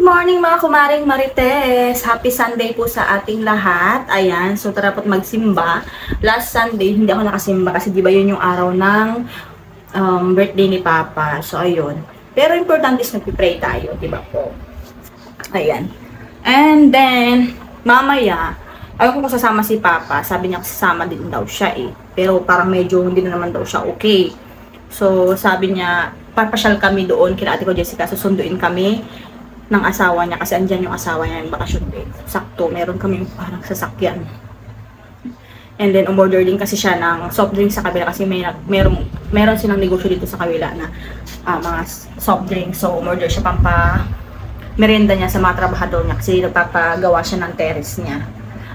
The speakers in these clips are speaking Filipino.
morning mga kumaring Marites! Happy Sunday po sa ating lahat. Ayan, so tara po't magsimba. Last Sunday, hindi ako nakasimba kasi di ba yun yung araw ng birthday ni Papa. So ayun. Pero importante is nagpipray tayo, di ba po? Ayan. And then, mamaya, ayaw ko sasama si Papa. Sabi niya sasama din daw siya eh. Pero parang medyo hindi na naman daw siya okay. So sabi niya, papasyal kami doon kila ate ko Jessica. Susunduin kami ng asawa niya kasi andyan yung asawa niya yung bakasyon din. Sakto, meron kami parang sasakyan. And then, umorder din kasi siya ng soft drink sa kabila kasi meron silang negosyo dito sa kabila na mga soft drink. So, umorder siya pampa merienda niya sa mga trabahador niya kasi nagpapagawa siya ng terrace niya.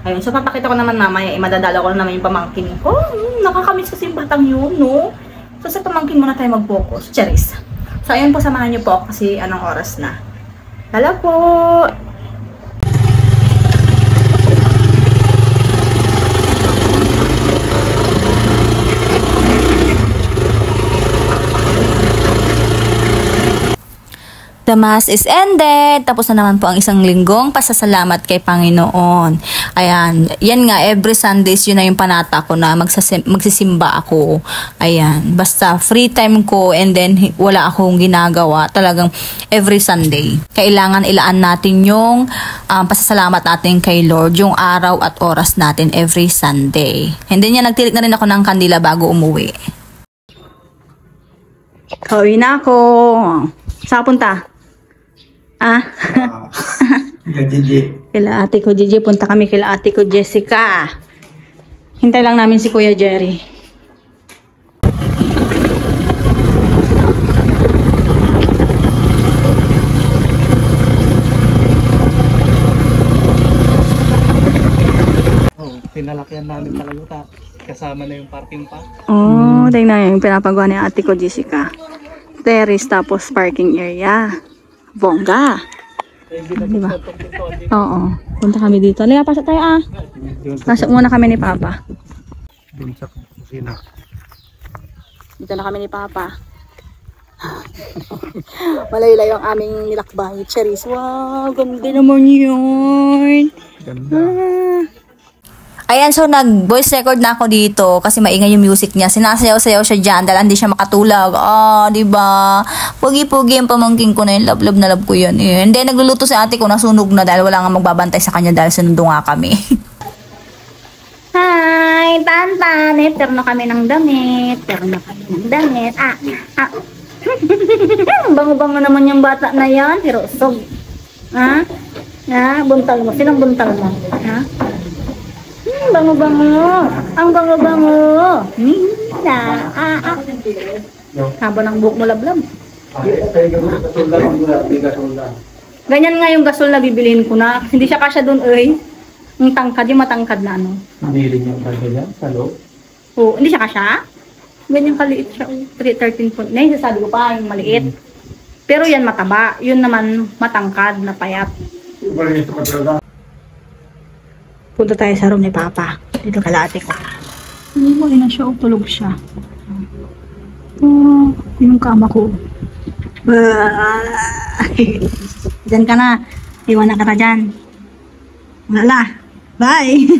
Ayun, so papakita ko naman mamaya, madadala ko naman yung pamangkin ko. Nakakamiss kasi yung batang yun, no? So, sa pamangkin muna tayo mag-focus. Charis. So, ayun po, samahan niyo po kasi anong oras na. Hello po! The Mass is ended. Tapos na naman po ang isang linggong pasasalamat kay Panginoon. Ayan. Yan nga, every Sundays, yun na yung panata ko na magsisimba ako. Ayan. Basta free time ko and then wala akong ginagawa. Talagang every Sunday. Kailangan ilaan natin yung pasasalamat natin kay Lord. Yung araw at oras natin every Sunday. And then yan, nagtirik na rin ako ng kandila bago umuwi. Kauwi na ako. Saan punta? Kila ate ko Gigi, punta kami kila ate ko Jessica. Hintay lang namin si Kuya Jerry. Pinalakyan namin talaga kasama na yung parking pa. Oh, tingnan yung pinapagawa ni ate ko Jessica. Terrace tapos parking area. Bongga. Diba? Oo. Punta kami dito. Liga, pasok tayo Pasok muna kami ni Papa. Dun sa kusina. Dito na kami ni Papa. Malayo-layo ang aming nilakbay. Cherries. Wow, ganda naman yun. Ganda. Ayan, so nag-voice record na ako dito kasi maingay yung music niya. Sinasayaw-sayaw siya dyan dahil hindi siya makatulog. Diba? Pugi-pugi yung pamangking ko na yun. Love na love ko yun. And then, nagluluto si ate ko, nasunog na dahil wala nga magbabantay sa kanya dahil sinundo nga kami. Hi! Tan-tan! Terno kami ng damit. Bango-bango naman yung bata na yan. Pero usog. Buntal mo. Sinong buntal mo? Bango-bango. Ang bango-bango. Haba ng buhok mo lablab. Ganyan nga yung gasol na bibilihin ko na. Hindi siya kasya doon, yung tangkad, yung matangkad na ano. Hindi rin yung kasya dyan sa loob? Oo, hindi siya kasya. Ganyan kaliit siya. 13.9, sasabi ko pa, yung maliit. Pero yan mataba. Yun naman matangkad na payat. Punta tayo sa room ni Papa. Dito kalate ko. Hindi mo na siya, tulog siya. Yung kama ko. Diyan ka na. Iwan na ka na dyan. Wala. Bye!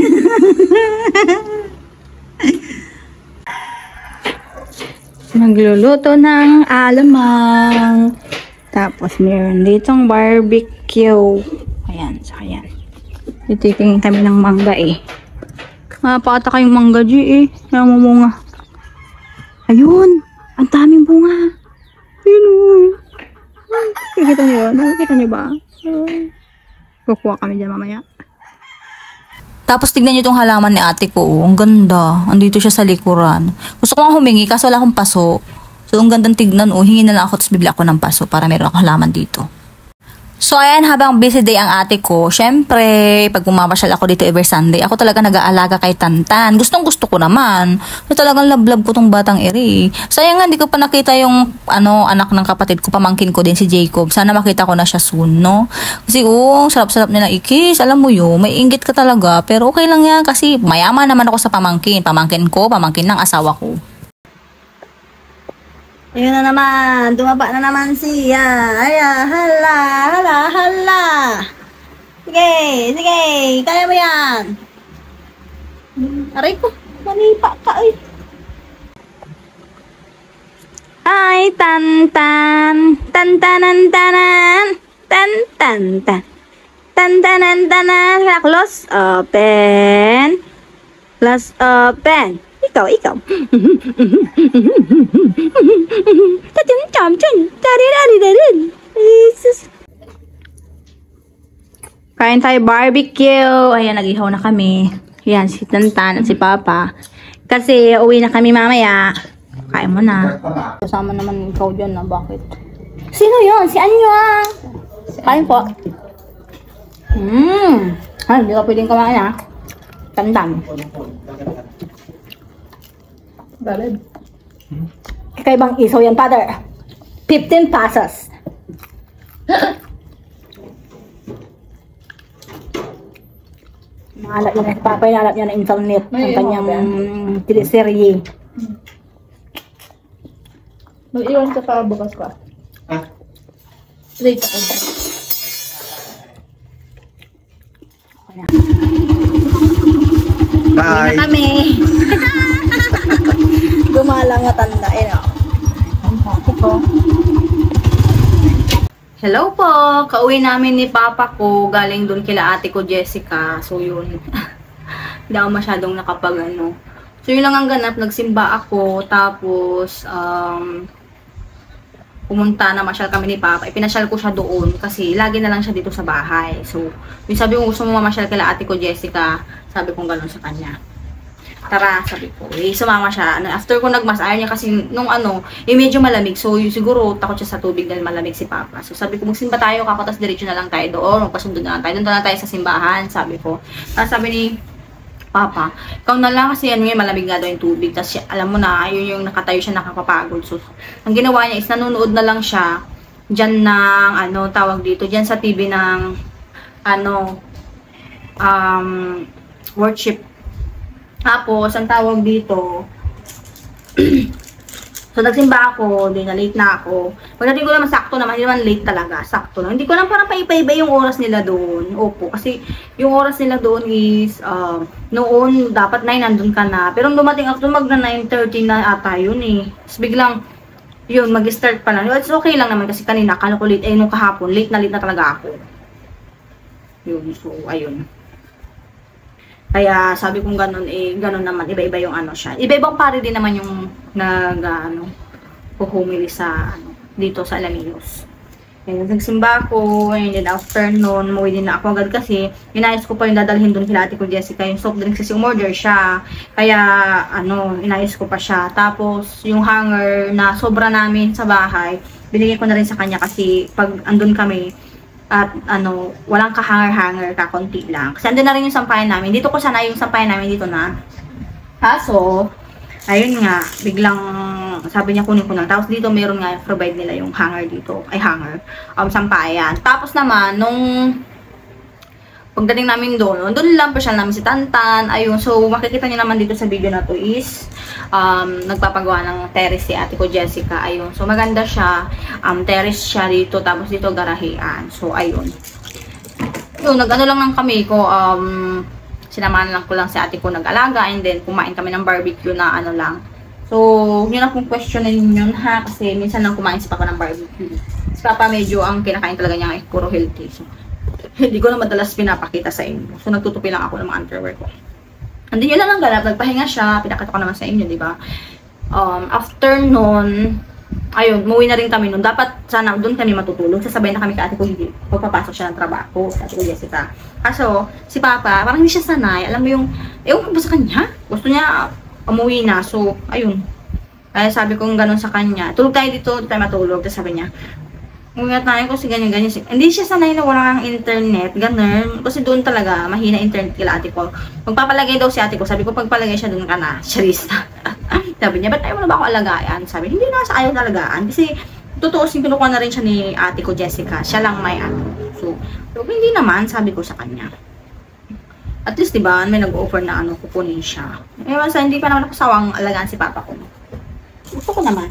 Nagluluto ng alamang. Tapos meron ditong barbecue. Ayan, so ayan. Tititingin kami ng mangga Mapata kayong mangga namumunga. Ayun! Ang daming bunga. Ayun. Nakikita niyo yun? Nakikita niyo ba? Kukuha kami dyan mamaya. Tapos tignan niyo itong halaman ni ate ko. Ang ganda. Andito siya sa likuran. Gusto ko nga humingi kaso wala akong paso. So ang gandang tignan. Hingi na lang ako tapos bibili ako ng paso para meron ako halaman dito. So ayan, habang busy day ang ate ko, syempre, pag pumapasyal ako dito every Sunday, ako talaga nag-aalaga kay Tantan. Gustong-gusto ko naman. So talagang love-love ko tong batang eri. Sayang nga, hindi ko pa nakita yung anak ng kapatid ko, pamangkin ko din si Jacob. Sana makita ko na siya soon, no? Kasi sarap-sarap nila ikis. Alam mo yun, may inggit ka talaga. Pero okay lang yan kasi mayaman naman ako sa pamangkin. Pamangkin ko, pamangkin ng asawa ko. Ayun na naman. Dumaba na naman siya. Ayan. Hala. Hala. Hala. Sige. Sige. Kaya mo yan. Aray ko. Manipa ka eh. Ay, tan-tan. Tan-tanan-tanan. Tan-tan-tan. Tan-tanan-tanan. Close open. Close open. Ikaw. Kain tayo barbecue. Ayan, nag-ihaw na kami. Yan, si Tantan at si Papa. Kasi uwi na kami mamaya. Kain mo na. Kasama naman ikaw dyan na. Bakit? Sino yon? Si Anyo ah. Kain po. Ay, hindi ka pwedeng kumain ah. Tantan. Valid. Kakaibang isaw yan, father. 15 pesos. Naalap niya na, Papa, naalap niya na internet ang kanyang teleserye. Mag-iwan ka para bukas pa. Ah, Late ako. Uwi na bye. kami. Gumalang matanda. Hello po! Kauwi namin ni Papa ko. Galing doon kila ate ko Jessica. So yun. Hindi ako masyadong nakapag-ano. So yun lang ang ganap. Nagsimba ako. Tapos pumunta na masyal kami ni Papa. Ipinasyal ko siya doon kasi lagi na lang siya dito sa bahay. So, yung sabi ko gusto mo mamasyal kila ate ko Jessica, sabi kong gano'n sa kanya. Tara, sabi ko. Sumama siya. After ko nagmas, ayaw niya kasi nung medyo malamig. So, siguro takot siya sa tubig dahil malamig si Papa. So, sabi ko magsimba tayo, kapatas diretso na lang tayo doon. Magpasundo na lang tayo. Doon na lang tayo sa simbahan, sabi ko. Tapos sabi ni Papa, ikaw na lang kasi malamig nga daw yung tubig. Tapos alam mo na, yun yung nakatayo siya nakakapagod. So, ang ginawa niya is nanonood na lang siya dyan ng, tawag dito, dyan sa TV ng, worship. Tapos, ang tawag dito, so, nagsimba ako, din na late na ako. Pagdating ko naman, sakto naman, hindi naman late talaga, sakto lang. Hindi ko lang parang paiba-iba yung oras nila doon. Opo, kasi yung oras nila doon is, noon, dapat 9, nandun ka na. Pero dumating ako, magna 9:30 na ata yun eh. Tapos biglang, yun, mag-start pa lang. It's okay lang naman kasi kanina, kala ko late, nung kahapon, late na talaga ako. Yun, so, ayun. Kaya sabi kong ganun, ganun naman, iba-iba yung siya. Iba-ibang pare din naman yung humili sa, dito sa Alaminos. And nagsimba ako, and then afternoon, umuwi din na ako agad kasi, inayos ko pa yung dadalhin doon kila ate ko Jessica, yung soft drinks kasi umorder siya. Kaya, inayos ko pa siya. Tapos, yung hanger na sobra namin sa bahay, binigay ko na rin sa kanya kasi pag andun kami, at walang kahanger-hanger, kakonti lang. Kasi andun na rin yung sampayan namin. Dito ko sana yung sampayan namin dito na. Kaso, ayun nga, biglang sabi niya kunin ko na. Tapos dito meron nga, provide nila yung hanger dito. Ay, hanger. Sampayan. Tapos naman, nung pagdating namin doon lang pa siya namin si Tantan. Ayun, so makikita niyo naman dito sa video na to is nagpapagawa ng terrace si ate ko Jessica. Ayun, so maganda siya. Terrace siya dito, tapos dito garahean. So ayun. Yun, nag-ano lang ng kami ko, sinamahan lang ko lang si ate ko nag-alaga, and then kumain kami ng barbecue na lang. So, yun ang kung questionin yun ha, kasi minsan lang kumain si Papa ng barbecue. Si Papa medyo ang kinakain talaga niya ay puro healthy. So, hindi ko na madalas pinapakita sa inyo. So, nagtutupi lang ako ng mga underwear ko. And then, yun lang ang ganap. Nagpahinga siya. Pinakita ko naman sa inyo, di ba? After nun, ayun, umuwi na rin kami nun. Dapat, sana, doon kami matutulog. Sasabay na kami ka ate ko, hindi. Pagpapasok siya ng trabaho, sa ate ko Jessica. Kaso, si Papa, parang hindi siya sanay. Alam mo yung, ewan ko ba sa kanya? Gusto niya, umuwi na. So, ayun. Kaya sabi ko gano'n sa kanya. Tulog tayo dito, di tayo matulog. Tapos sabi niya, umigat tayo kasi ganyan-ganyan. Hindi siya sanay na wala kang internet, ganun. Kasi doon talaga, mahina internet kila ate ko. Magpapalagay daw si ate ko. Sabi ko, pagpalagay siya doon ka na. Charista. Sabi niya, ba't ayaw mo na ba ako alagaan? Sabi, hindi na sa ayaw na alagaan. Kasi, tutuusin, kinukuha na rin siya ni ate ko Jessica. Siya lang may So, hindi naman, sabi ko sa kanya. At least, diba, may nag-offer na kukunin siya. Ewan sa, hindi pa naman ako sawang alagaan si Papa ko. Gusto ko naman.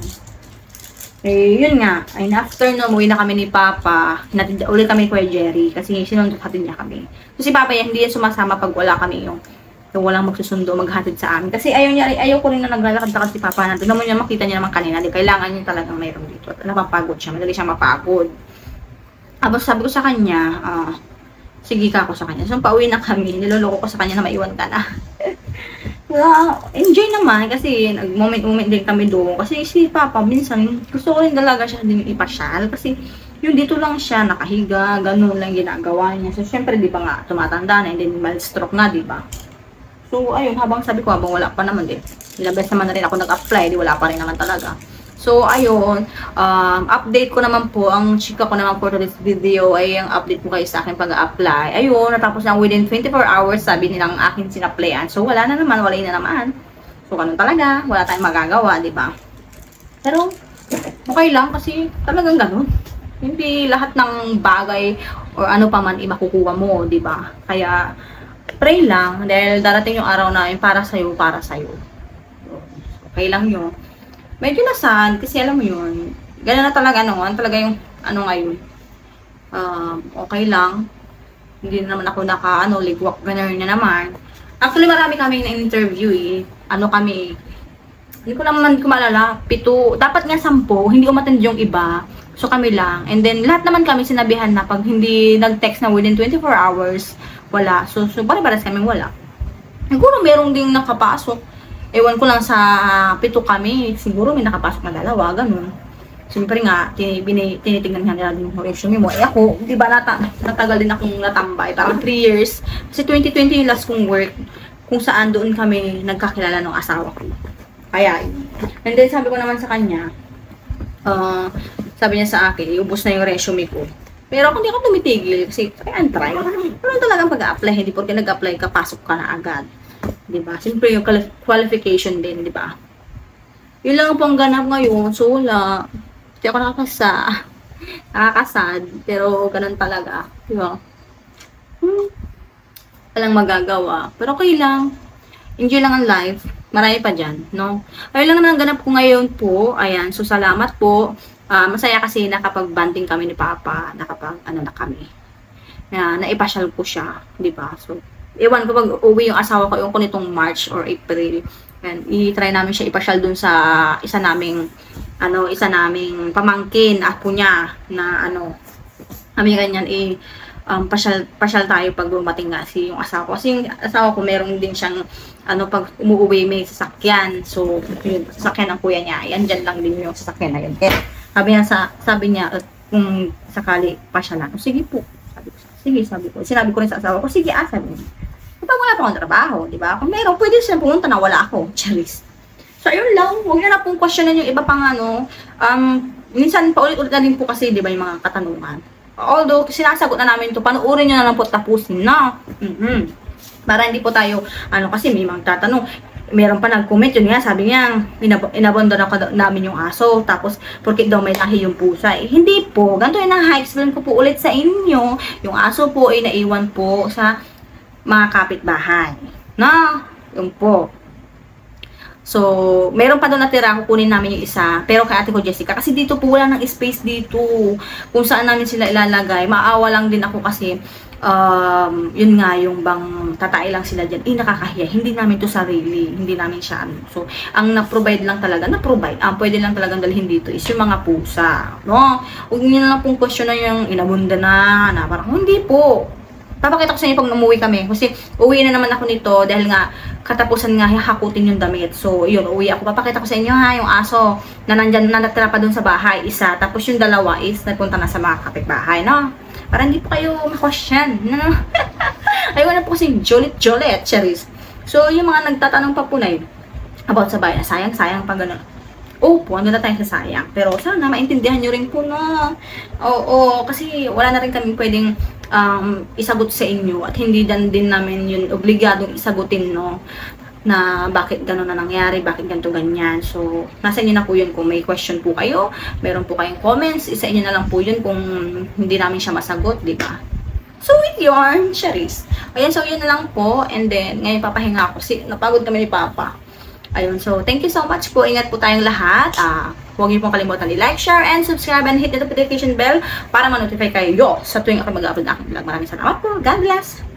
Eh, yun nga. Ay, after no, umuwi na kami ni Papa. Natid ulit kami Kuya Jerry. Kasi sinundot hatid niya kami. So, si Papa yan, hindi yan sumasama pag wala kami yung walang magsusundo, maghatid sa amin. Kasi ayaw ko rin na naglalakad-lakad si Papa natin. Naman niya, makita niya naman kanina. Di kailangan niya talagang mayroon dito. At napapagod siya. Madali siya mapagod. Tapos sabi ko sa kanya, sige ka ako sa kanya. So, pauwi na kami. Niloloko ko sa kanya na maiwan ka na. Enjoy naman kasi nag-moment-moment din kami doon. Kasi si Papa, minsan, gusto ko rin talaga siya din ipasyal. Kasi yung dito lang siya, nakahiga, ganun lang ginagawa niya. So, syempre, di ba nga, tumatanda na, and then mild stroke nga, di ba? So, ayun, sabi ko, habang wala pa naman din. Ilang beses naman na rin ako nag-apply, di wala pa rin naman talaga. So, ayun, update ko naman po, ang chika ko naman for today's video ay ang update ko kayo sa akin pag-apply. Ayun, natapos na within 24 hours, sabi nilang akin sinaplayan. So, wala na naman, wala na naman. So, ganun talaga, wala tayong magagawa, di ba? Pero, okay lang kasi talagang ganun. Hindi lahat ng bagay or ano pa man makukuha mo, di ba? Kaya, pray lang dahil darating yung araw na yun para sa'yo, para sa'yo. Okay lang yun. Medyo nasan, kasi alam mo yun, gano'n na talaga talaga yung, ngayon, okay lang, hindi naman ako ligwak, gano'n na naman. Actually, marami kami na-interview hindi ko naman kumalala, 7, dapat nga 10, hindi umatend yung iba, so kami lang, and then lahat naman kami sinabihan na pag hindi nag-text na within 24 hours, wala, so bari-baras kami wala. Siguro merong ding nakapasok. Ewan ko lang sa 7 kami, siguro may nakapasok na 2, ganun. Siyempre nga, tinitignan nga nila din yung resume mo. Eh ako, di ba natagal din akong natambay, parang 3 years. Kasi 2020 yung last kong work, kung saan doon kami nagkakilala ng asawa ko. Kaya, and then sabi ko naman sa kanya, sabi niya sa akin, iubos na yung resume ko. Pero kung di ako tumitigil, kasi kaya try. Pero talagang pag-a-apply, hindi porque nag-apply ka, pasok ka na agad. Diba? Siyempre yung qualification din, diba? Yun lang po ang ganap ngayon. So, wala. Hindi ako nakakasad. Pero, ganun talaga. Diba? Walang magagawa. Pero, okay lang. Enjoy lang ang life. Marami pa dyan, no? Ayun lang naman ang ganap ko ngayon po. Ayan. So, salamat po. Masaya kasi nakapag-banding kami ni Papa. Na kami. Naipasyal ko siya. Diba? So, ewan ko pag uwi yung asawa ko, yung nitong March or April. And i-try namin siya ipasyal dun sa isa naming pamangkin, apo niya, na kami ganyan, pasyal tayo pag dumating nga yung asawa ko. Kasi yung asawa ko, meron din siyang, pag umuwi may sasakyan. So, yung sasakyan ng kuya niya, yan dyan lang din yung sasakyan na yun. Kaya, sabi niya, kung sakali pasyalan, sige po. Sabi ko. Sinabi ko rin sa asawa ko, sige, sabi niya. Kapag wala pa akong trabaho, di ba? Kung meron, pwede siya pumunta na wala ako. Charis. So, ayun lang. Huwag nyo na pong questionan yung iba pang minsan, paulit-ulit na din po kasi, di ba, yung mga katanungan. Although, sinasagot na namin ito, panuorin nyo na lang po tapusin na. Para hindi po tayo, kasi may mga tatanong. Meron pa nag-comment, yun nga, sabi niya, inabandon ako namin yung aso, tapos, porque daw may lahi yung pusa. Hindi po, ganito yun ang explain ko po ulit sa inyo, yung aso po ay naiwan po sa mga kapitbahay. Yun po. So, meron pa doon natira, kukunin namin yung isa, pero kay ate ko Jessica, kasi dito po wala ng space dito, kung saan namin sila ilalagay, maawa lang din ako kasi, yun nga, yung bang tatay lang sila dyan, nakakahiya, hindi namin to sarili, hindi namin siya, so, ang na-provide lang talaga, pwede lang talagang dalhin dito is yung mga pusa, no? Huwag nyo lang pong question na yung inabunda na parang, hindi po, papakita ko sa inyo pag umuwi kami, kasi uwi na naman ako nito, dahil nga, katapusan nga, hakutin yung damit, so, yun, uwi ako, papakita ko sa inyo ha, yung aso, na nandyan, natira pa dun sa bahay, isa, tapos yung dalawa is, nagpunta na sa mga kapitbahay, no? Para hindi po kayo ma-question. Ayaw na po kasi Jolet, Cheris. So, yung mga nagtatanong pa po na yun, about sa bayan, sayang pa ganun. Opo, ano na tayo sa sayang. Pero sana maintindihan nyo rin po na. Oo, kasi wala na rin kami pwedeng isagot sa inyo. At hindi din namin yun obligadong isagutin, no? Na bakit gano'n na nangyari, bakit ganito ganyan. So, nasa inyo na po yun kung may question po kayo, meron po kayong comments, isa inyo na lang po yun kung hindi namin siya masagot, di ba? So, with Charis. Ayan, so yun na lang po, and then, ngayon papahinga ako, napagod kami ni Papa. Ayun, so thank you so much po. Ingat po tayong lahat. Huwag niyo pong kalimutan i-like, share, and subscribe, and hit the notification bell para ma-notify kayo sa tuwing ako mag-upload ng aking vlog. Maraming salamat po. God bless!